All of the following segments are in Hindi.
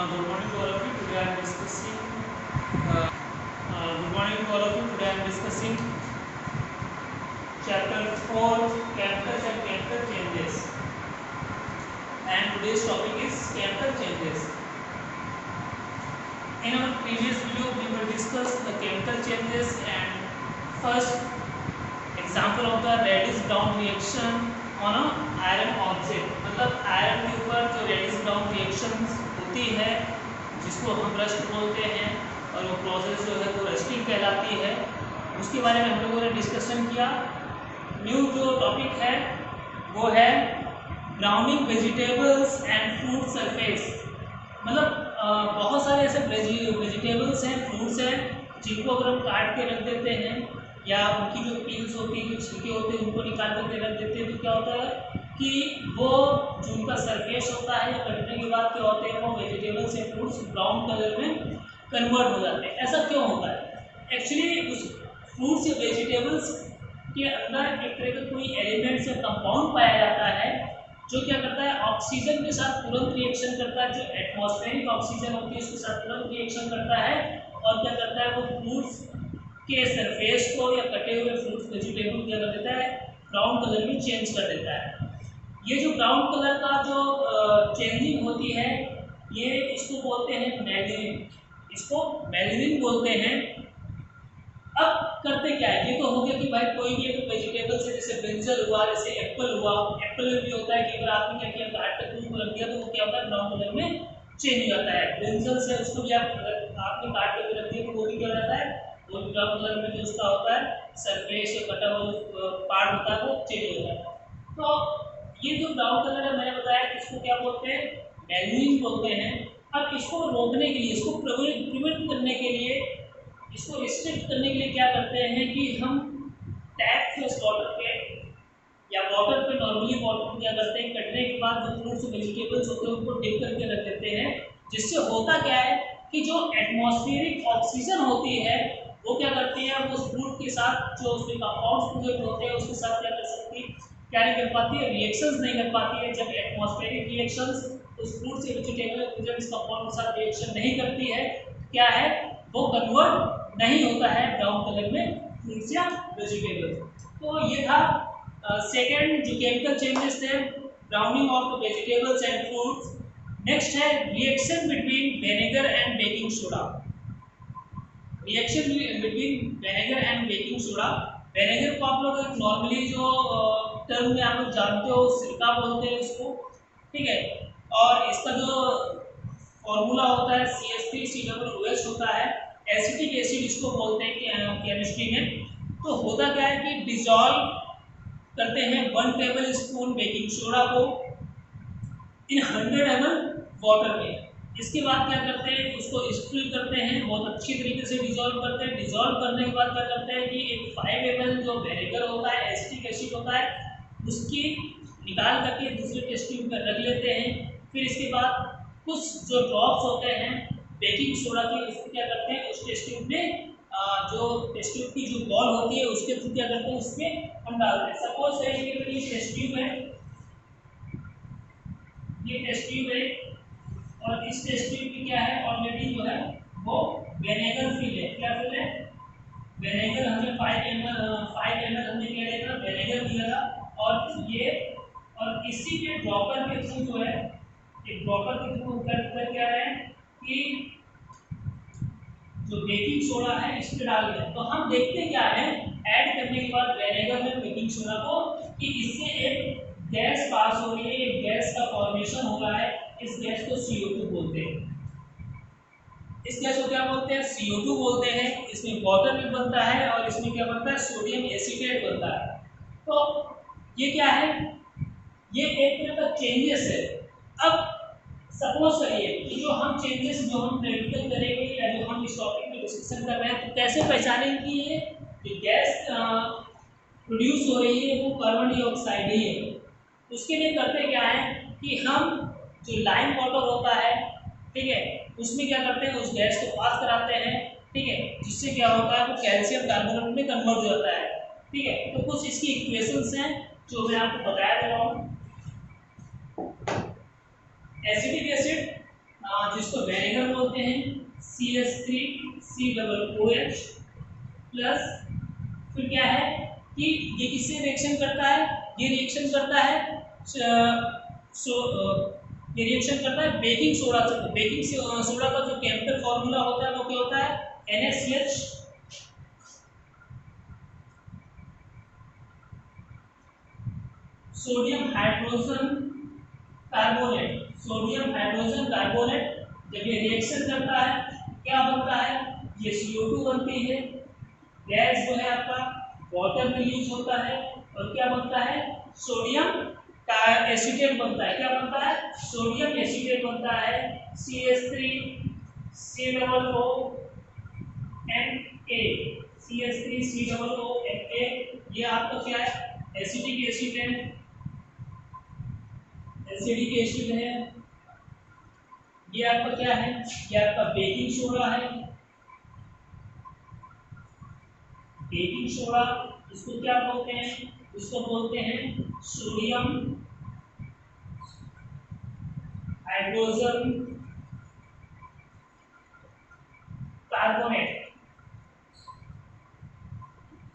Good morning to all of you. Today I am discussing. Good morning to all of you. Today I am discussing chapter 4, chemical and chemical changes. And today's topic is chemical changes. In our previous video, we will discuss the chemical changes and first example of the reddish brown reaction on a iron object. मतलब आयरन के ऊपर जो रेडिश ब्राउन रिएक्शन होती है जिसको हम रस्ट बोलते हैं और वो प्रोसेस जो है वो रस्टिंग कहलाती है, उसके बारे में हम लोगों ने डिस्कशन किया। न्यू जो टॉपिक है वो है browning vegetables and fruit surface. मतलब बहुत सारे ऐसे वेजिटेबल्स हैं, फ्रूट्स हैं जिनको अगर हम काट के रख देते हैं या उनकी जो पील्स होती है, जो छिलके होते हैं, उनको निकाल करके रख देते हैं तो क्या होता है कि वो जो उनका सरफेस होता है या कटने के बाद क्या होते हैं वो वेजिटेबल्स या फ्रूट्स ब्राउन कलर में कन्वर्ट हो जाते हैं। ऐसा क्यों होता है? एक्चुअली उस फ्रूट्स या वेजिटेबल्स के अंदर एक तरह का कोई एलिमेंट्स या कंपाउंड पाया जाता है जो क्या करता है, ऑक्सीजन के साथ तुरंत रिएक्शन करता है। जो एटमॉस्फेरिक ऑक्सीजन होती है उसके साथ तुरंत रिएक्शन करता है और क्या करता है, वो फ्रूट्स के सरफेस को या कटे हुए फ्रूट्स वेजिटेबल क्या कर देता है, ब्राउन कलर में चेंज कर देता है। ये जो ब्राउन कलर का जो चेंजिंग होती है ये इसको बोलते हैं मेलनिन, इसको मेलनिन बोलते हैं। अब करते क्या है, ये तो हो गया कि भाई कोई भी एक वेजिटेबल से, जैसे ब्रिंजल हुआ, जैसे एप्पल हुआ, एप्पल में भी होता है कि अगर आपने क्या किया, काट कर दूध रख दिया तो वो क्या होता है, ब्राउन कलर में चेंज हो जाता है। ब्रिंजल से उसको भी आपने काट कर रख दिया तो वो भी क्या हो जाता है, वो भी ब्राउन कलर में जो उसका होता है सरफेस या कटा हुआ पार्ट होता है वो चेंज हो जाता है। तो ये जो ब्राउन कलर है मैंने बताया कि इसको क्या बोलते हैं, मेलनिन बोलते हैं। अब इसको रोकने के लिए, इसको प्रिवेंट करने के लिए, इसको रिस्ट्रिक्ट करने के लिए क्या करते हैं कि हम टैप फ्रेश वाटर पे या वाटर पे, नॉर्मली वाटर को क्या करते हैं, कटने के बाद जो फ्रूट्स वेजिटेबल्स होते हैं उनको डिप करके रख देते हैं। जिससे होता क्या है कि जो एटमॉस्फेरिक ऑक्सीजन होती है वो क्या करती है, वो फ्रूट के साथ जो उसमें कंपाउंड्स प्रेजेंट होते हैं उसके साथ क्या कर सकती है, क्या नहीं कर पाती है, रिएक्शंस नहीं कर पाती है। जब एटमॉस्फेरिक रिएक्शंस उस फ्रूट से वेजिटेबल में प्रेजेंट कंपाउंड के साथ रिएक्शन नहीं करती है, क्या है, वो कन्वर्ट नहीं होता है ब्राउन कलर में फ्रूट्स या वेजिटेबल। तो ये था सेकेंड जो केमिकल चेंजेस थे, browning of the vegetables and fruits. Next है reaction between vinegar and baking soda. Reaction between vinegar and baking soda. Vinegar को आप लोग नॉर्मली जो टर्म में आप लोग जानते हो, सिरका बोलते हैं उसको, ठीक है। और इसका जो फॉर्मूला होता है CH3COOH होता है। एसिटिक एसिड इसको बोलते हैं केमिस्ट्री में। तो होता क्या है कि डिजॉल्व करते हैं 1 टेबल स्पून बेकिंग सोडा को इन 100 ml वाटर में। इसके बाद क्या करते हैं, उसको स्टिल करते हैं, बहुत अच्छी तरीके से डिजॉल्व करते हैं। डिजॉल्व करने के बाद क्या करते हैं कि एक 5 ml जो विनेगर होता है, एसिटिक एसिड होता है, उसकी निकाल करके दूसरे टेस्ट ट्यूब में रख लेते हैं। फिर इसके बाद कुछ जो ड्रॉप्स होते हैं बेकिंग सोडा के, उसको क्या करते हैं, उस टेस्ट ट्यूब में जो टेस्ट ट्यूब की जो बॉल होती है उसके थ्रू क्या करते हैं, उसमें हम डालते हैं। सपोज ये टेस्ट ट्यूब है, ये टेस्ट ट्यूब है और इस टेस्ट ट्यूब में क्या है, ऑलरेडी जो है वो विनेगर फिल है। क्या फिल है, विनेगर। हमने 5 ml हमने क्या लिया था, विनेगर दिया था। और ये और इसी के ड्रॉपर के थ्रू जो है, एक ड्रॉपर के थ्रू कर क्या है कि जो बेकिंग सोडा है इस पे डाल दें। तो हम देखते क्या है, ऐड करने के बाद विनेगर में बेकिंग सोडा को, कि इससे एक गैस पास हो रही है, एक गैस का फॉर्मेशन हो रहा है। इस गैस को CO2 बोलते हैं। इस गैस को क्या बोलते हैं, CO2 बोलते हैं। इसमें वाटर भी बनता है और इसमें क्या बनता है, सोडियम एसीटेट बनता है। तो ये क्या है, ये एक तरह का चेंजेस है। अब सपोज करिए कि जो हम चेंजेस जो हम प्रैक्टिकल करेंगे या जो हम इस टॉपिक में डिस्कशन कर रहे हैं, तो कैसे पहचानेंगे कि ये जो गैस प्रोड्यूस हो रही है वो कार्बन डाइऑक्साइड ही है। उसके लिए करते क्या है कि हम जो लाइम वाटर होता है, ठीक है, उसमें क्या करते हैं, उस गैस को पास कराते हैं, ठीक है, जिससे क्या होता है वो कैल्शियम कार्बोनेट में कन्वर्ट हो जाता है। ठीक है, तो कुछ इसकी इक्वेशंस हैं जो मैं आपको बताया दे रहा हूँ। एसिटिक एसिड जिसको वेनेगर बोलते हैं, CH3COOH प्लस, फिर क्या है कि ये किससे रिएक्शन करता है, ये रिएक्शन करता है ये रिएक्शन करता है बेकिंग सोडा से। तो बेकिंग सोडा का जो केमिकल फॉर्मूला होता है वो क्या होता है, NaCH sodium hydrogen carbonate. Sodium hydrogen carbonate जब ये रिएक्शन करता है क्या बनता है, ये CO2 बनती है, गैस जो है आपका वाटर में यूज होता है, और क्या बनता है, सोडियम का एसीटेट बनता है। क्या बनता है, सोडियम एसीटेट बनता है, CH3COONA, CH3COONA। ये आपका क्या है, एसिडिक एसिड है, एसिडिक एसिड है। ये आपका क्या है, ये आपका बेकिंग सोडा है। बेकिंग सोडा इसको क्या बोलते हैं, इसको बोलते हैं sodium hydrogen carbonate.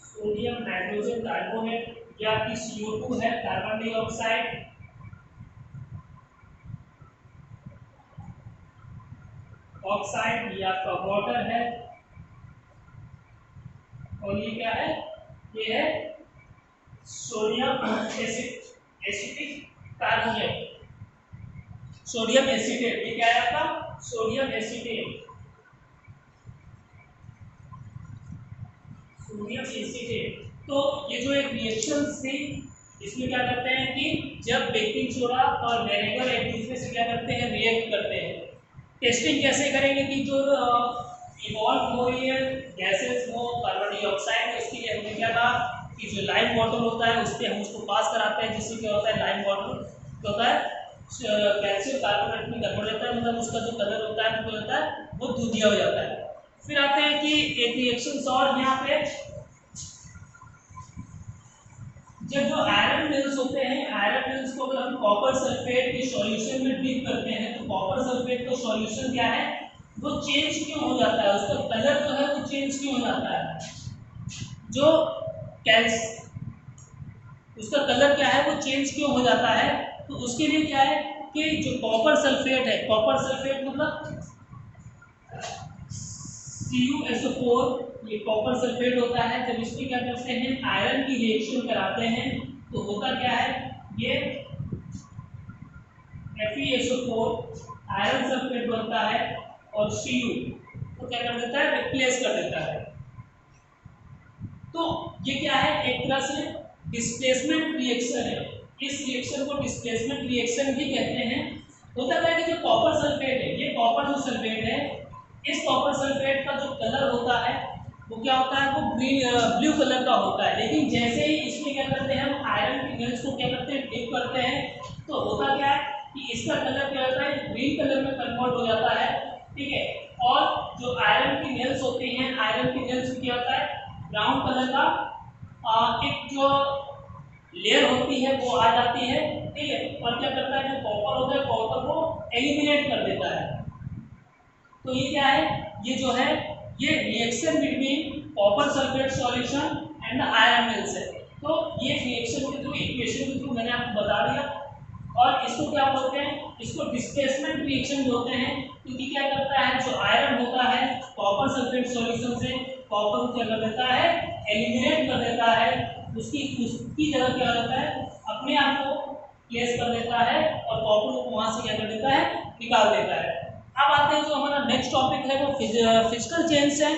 Sodium hydrogen carbonate, ये आपकी CO2 है, कार्बन डाइऑक्साइड, ऑक्साइड, ये आपका वाटर है, और ये क्या है, ये है sodium acetic carbonate, sodium acetate. ये क्या है आपका, सोडियम एसीटेट, सोडियम एसीटेट। तो ये जो एक रिएक्शन थी, इसमें क्या करते हैं कि जब बेकिंग सोडा और विनेगर एक दूसरे से क्या करते हैं, रिएक्ट करते हैं। टेस्टिंग कैसे करेंगे कि जो इवॉल्व हो रही है गैसेस हो, कार्बन डाइऑक्साइड है, उसके लिए हमने क्या कहा कि जो लाइम वाटर होता है उस पर हम उसको पास कराते हैं, जिससे क्या होता है, लाइम वाटर क्या होता है, कैल्शियम कार्बोनेट में कन्वर्ट होता है, मतलब उसका जो कलर होता है वो होता है वो दूधिया हो जाता है। फिर आते हैं कि एक रिएक्शन और यहाँ पे, जब जो आयरन मिनरल्स होते हैं, आयरन मिनरल्स को अगर हम कॉपर सल्फेट के सॉल्यूशन में डिप करते हैं तो कॉपर सल्फेट का सॉल्यूशन क्या है, वो चेंज क्यों हो जाता है, उसका कलर जो है वो चेंज क्यों हो जाता है, जो उसका कलर क्या है वो चेंज क्यों हो जाता है। तो उसके लिए क्या है कि जो कॉपर सल्फेट है, कॉपर सल्फेट मतलब CuSO4, ये कॉपर सल्फेट होता है। जब इसमें क्या करते हैं, आयरन की रिएक्शन कराते हैं तो होता क्या है, ये FeSO4 आयरन सल्फेट बनता है, और Cu तो क्या कर देता है, रिप्लेस कर देता है। तो ये क्या है, एक तरह से डिस्प्लेसमेंट रिएक्शन है। इस रिएक्शन को डिस्प्लेसमेंट रिएक्शन भी कहते हैं। होता क्या है कि जो कॉपर सल्फेट है, ये कॉपर जो सल्फेट है, इस कॉपर सल्फेट का जो कलर होता है वो क्या होता है, वो ब्लू कलर का होता है। लेकिन जैसे ही इसमें क्या करते हैं, हम आयरन की नेल्स को क्या करते हैं, डिप करते हैं, तो होता क्या है कि इसका कलर क्या होता है, ग्रीन कलर में कन्वर्ट हो जाता है, ठीक है। और जो आयरन की नेल्स होती हैं, आयरन की नेल्स क्या होता है, ब्राउन कलर का एक जो लेयर होती है वो आ जाती है, ठीक है। और क्या करता है, जो कॉपर होता है, कॉपर को एलिमिनेट कर देता है। तो ये क्या है, ये जो है ये reaction between copper sulphate solution and the iron minerals है। तो ये रिएक्शन के थ्रू, इक्वेशन के थ्रू मैंने आपको बता दिया। और इसको क्या बोलते हैं, इसको डिस्प्लेसमेंट रिएक्शन बोलते हैं, क्योंकि क्या करता है, जो आयरन होता है कॉपर सल्फेट सॉल्यूशन से कॉपर को क्या कर देता है, एलिमिनेट कर देता है, उसकी जगह क्या होता है, अपने आप को प्लेस कर देता है, और कॉपर को वहां से क्या कर देता है, निकाल देता है। अब आते हैं जो हमारा नेक्स्ट टॉपिक है वो फिजिकल चेंज है।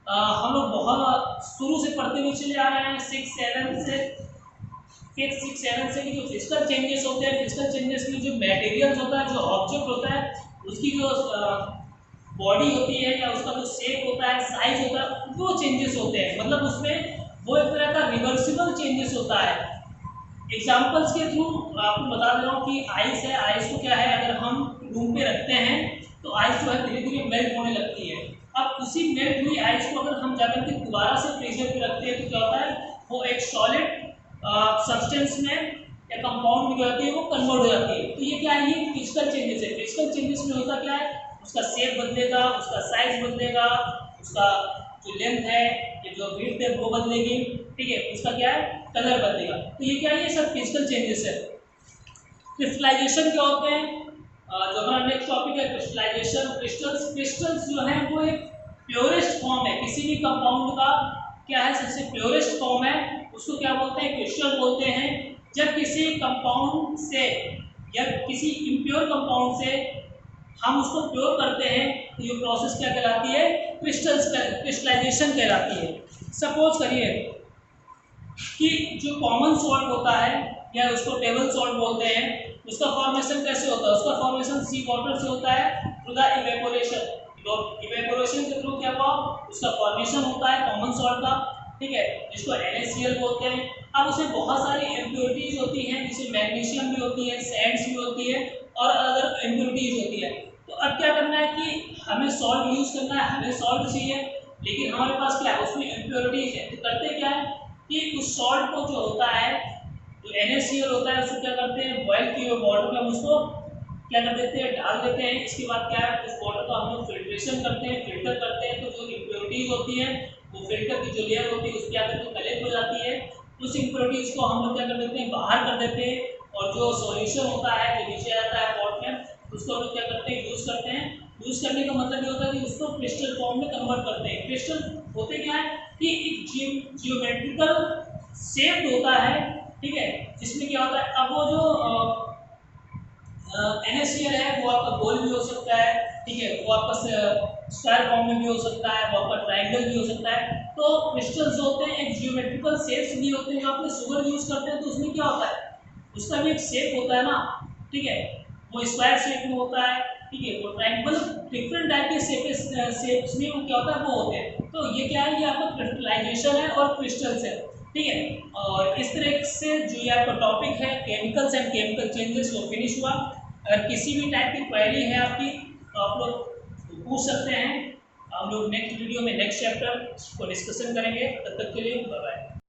हम लोग बहुत शुरू से पढ़ते हुए चले आ रहे हैं, 6-7 से कि जो फिजिकल चेंजेस होते हैं, फिजिकल चेंजेस में जो मटेरियल होता है, जो ऑब्जेक्ट होता है, उसकी जो बॉडी होती है या उसका जो शेप होता है, साइज होता है, वो चेंजेस होते हैं। मतलब उसमें वो एक तरह का रिवर्सिबल चेंजेस होता है। एग्जाम्पल्स के थ्रू आपको बता दे रहा हूँ कि आइस है, आइस को क्या है, अगर हम रूम पे रखते हैं तो आइस जो है धीरे धीरे मेल्ट होने लगती है। अब उसी मेल्ट हुई आइस को अगर हम जाकर के दोबारा से प्रेशर पे रखते हैं तो क्या होता है, वो एक सॉलिड सब्सटेंस में या कंपाउंड में क्या होती है, वो कन्वर्ट हो जाती है। तो ये क्या है, ये फिजिकल चेंजेस है। फिजिकल चेंजेस में होता क्या है उसका शेप बदलेगा, उसका साइज बदलेगा, उसका जो लेंथ है या जो विड्थ है वो बदलेगी, ठीक है, उसका क्या है कलर बदलेगा। तो ये क्या है, ये सब फिजिकल चेंजेस है। क्रिस्टलाइजेशन क्या होते हैं, जो हमारा नेक्स्ट टॉपिक है क्रिस्टलाइजेशन। क्रिस्टल्स जो है वो एक प्योरेस्ट फॉर्म है किसी भी कंपाउंड का, क्या है सबसे प्योरेस्ट फॉर्म है, उसको क्या बोलते हैं क्रिस्टल बोलते हैं। जब किसी कंपाउंड से या किसी इम्प्योर कंपाउंड से हम उसको प्योर करते हैं तो ये प्रोसेस क्या कहलाती है, क्रिस्टलाइजेशन कहलाती है। सपोज करिए कि जो कॉमन सॉल्ट होता है या उसको टेबल सॉल्ट बोलते हैं, उसका फॉर्मेशन कैसे होता है, उसका फॉर्मेशन सी वाटर से होता है थ्रू द इवेपोरेशन। इवेपोरेशन के थ्रू क्या हुआ, उसका फॉर्मेशन होता है कॉमन सॉल्ट का, ठीक है, जिसको NaCl बोलते हैं। अब उसमें बहुत सारी इम्प्योरिटीज होती हैं, जिसमें मैग्नीशियम भी होती है, सैंड्स भी होती है और अदर इम्प्योरिटीज होती है। तो अब क्या करना है कि हमें सॉल्ट यूज करना है, हमें सॉल्ट चाहिए, लेकिन हमारे पास क्या है उसमें इम्प्योरिटीज है। तो करते क्या है कि उस सॉल्ट को जो होता है, जो NaCl होता है, उसको क्या करते हैं बॉयल किए हुए वाटर में हम उसको क्या कर देते हैं डाल देते हैं। इसके बाद क्या है उस वाटर को हम लोग फिल्ट्रेशन करते हैं, फिल्टर करते हैं, तो जो इम्प्योरिटीज होती है वो फिल्टर की जो लेयर होती है उस पर आकर के कलेक्ट हो जाती है। उस इम्प्योरिटीज को हम लोग क्या कर देते हैं बाहर कर देते हैं, और जो सॉल्यूशन होता है जो नीचे आता है पॉट में, उसको हम लोग क्या करते हैं यूज़ करते हैं। यूज़ करने का मतलब ये होता है कि उसको क्रिस्टल फॉर्म में कन्वर्ट करते हैं। क्रिस्टल होते क्या है कि एक जियोमेट्रिकल शेप होता है, ठीक है, जिसमें क्या होता है अब वो जो NaCl है वो आपका गोल भी हो सकता है, ठीक है, वो आपका स्क्वायर फॉर्म में भी हो सकता है, वो आपका ट्रायंगल भी हो सकता है। तो क्रिस्टल्स जो होते हैं एक जियोमेट्रिकल शेप्स भी होते हैं। जो आपने शुगर यूज करते हैं तो उसमें क्या होता है उसका भी एक शेप होता है ना, ठीक है, वो स्क्वायर शेप में होता है, ठीक है, वो ट्रायंगल, डिफरेंट टाइप के शेप्स में वो क्या होता है वो होते हैं। तो ये क्या है, ये आपका क्रिस्टलाइजेशन है और क्रिस्टल्स है, ठीक है। और इस तरह से जो ये आपका टॉपिक है केमिकल्स एंड केमिकल चेंजेस वो फिनिश हुआ। अगर किसी भी टाइप की क्वेरी है आपकी तो आप लोग पूछ सकते हैं। हम लोग नेक्स्ट वीडियो में नेक्स्ट चैप्टर को डिस्कशन करेंगे। तब तक के लिए बाय बाय।